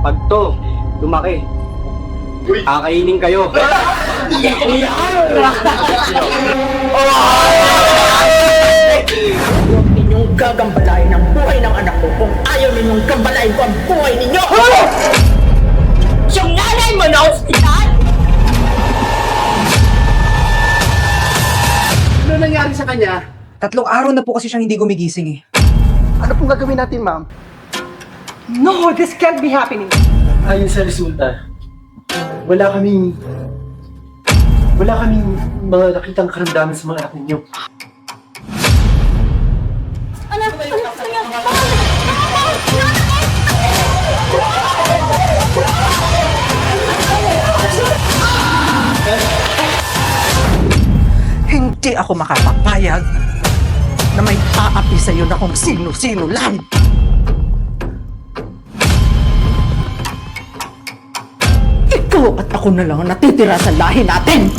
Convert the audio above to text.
Pag to, lumaki, kakainin kayo. Huwag ninyong gagambalain ang buhay ng anak ko kung ayaw ninyong gambalain ko ang buhay ninyo! Yung nanay mo na ospital! Ano nangyari sa kanya? 3 araw na po kasi siyang hindi gumigising eh. Ano pong gagawin natin, ma'am? No, this can't be happening. Ayon sa resulta, wala kaming mga nakitang karamdaman sa mga anak ninyo. Hindi ako makapapayag na may aapi sa'yo na kung sino-sino lang. Ikaw at ako na lang ang natitira sa lahi natin.